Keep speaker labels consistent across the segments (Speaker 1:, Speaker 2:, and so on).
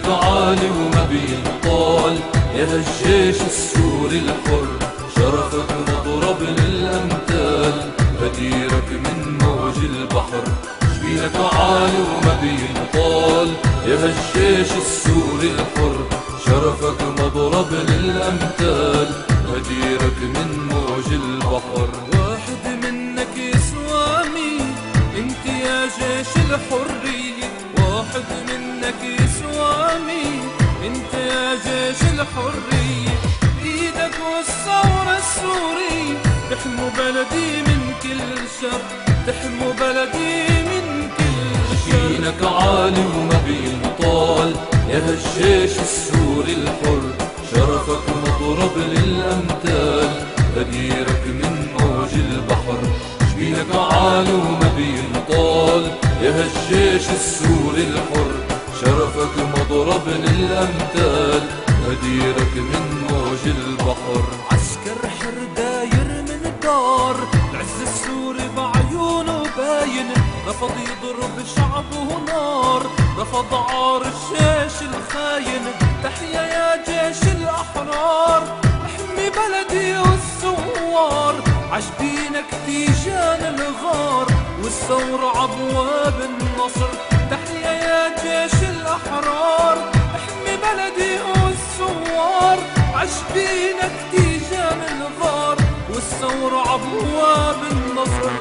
Speaker 1: عالي وما بينطال يا هالجيش السوري الحر، شرفك مضرب للأمثال، بديرك من موج البحر. جبينك عالي وما بينطال يا هالجيش السوري الحر، شرفك مضرب للأمثال، بديرك من موج البحر.
Speaker 2: واحد منك يسوى مين انت يا جيش الحرية، واحد منك يسوى مين انت يا جيش الحرية. ايدك والثورة السورية تحموا بلدي من كل شر، تحموا بلدي من كل شر.
Speaker 1: جبينك عالي وما بينطال يا هالجيش السوري الحر، شرفك مضرب للأمثال، بديرك من موج البحر. جبينك عالي وما بينطال يا هالجيش السوري الحر، شرفك مضرب للأمثال، بديرك من موج البحر.
Speaker 2: عسكر حر داير من دار العز السوري بعيونه باين، رفض يضرب شعبه نار، رفض عار الجيش الخاين. تحيا يا جيش الأحرار، احمي بلدي والثوار، عجبينك تيجان الغار والثورة عبواب النصر. تحيا يا جيش الأحرار، احمي بلدي والثوار، عجبينك تيجان الغار والثورة عبواب النصر.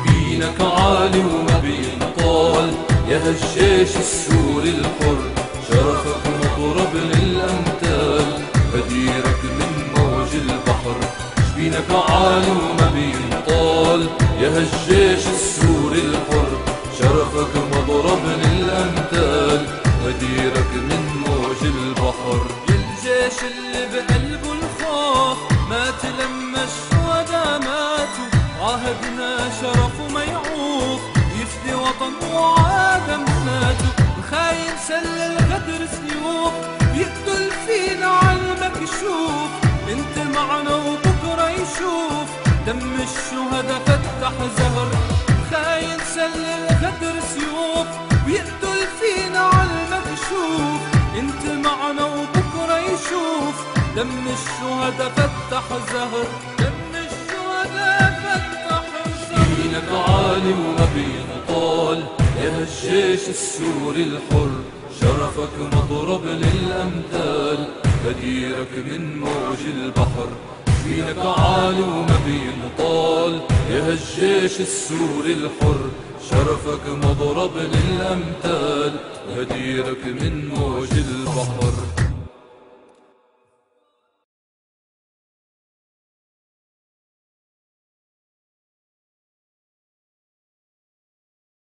Speaker 1: جبينك عالي وما بينطال يا هالجيش السوري الحر، شرفك مضرب للأمثال، بديرك من موج البحر. جبينك عالي وما بينطال يا هالجيش السوري الحر، شرفك مضرب للأمثال، بديرك من موج البحر.
Speaker 2: الجيش اللي بقلبه الخوف مات لما الشهداء ماتوا، عاهدنا شرفه ما يعوف يفدي وطن وعادمناته. الخاين سل الغدر سيوف يقتل فينا عالمكشوف، انت معنا وبكره يشوف دم الشهداء فتح زهر. الخاين سل الغدر سيوف ويقتل فينا عالمكشوف، انت معنا وبكره يشوف دم الشهداء فتح زهر، دم الشهداء فتح زهر.
Speaker 1: جبينك عالي وما بينطال يا هالجيش السوري الحر، شرفك مضرب للأمثال، بديرك من موج البحر. جبينك عالي وما بينطال يا هالجيش السوري الحر، شرفك مضرب للأمثال، بديرك من موج البحر.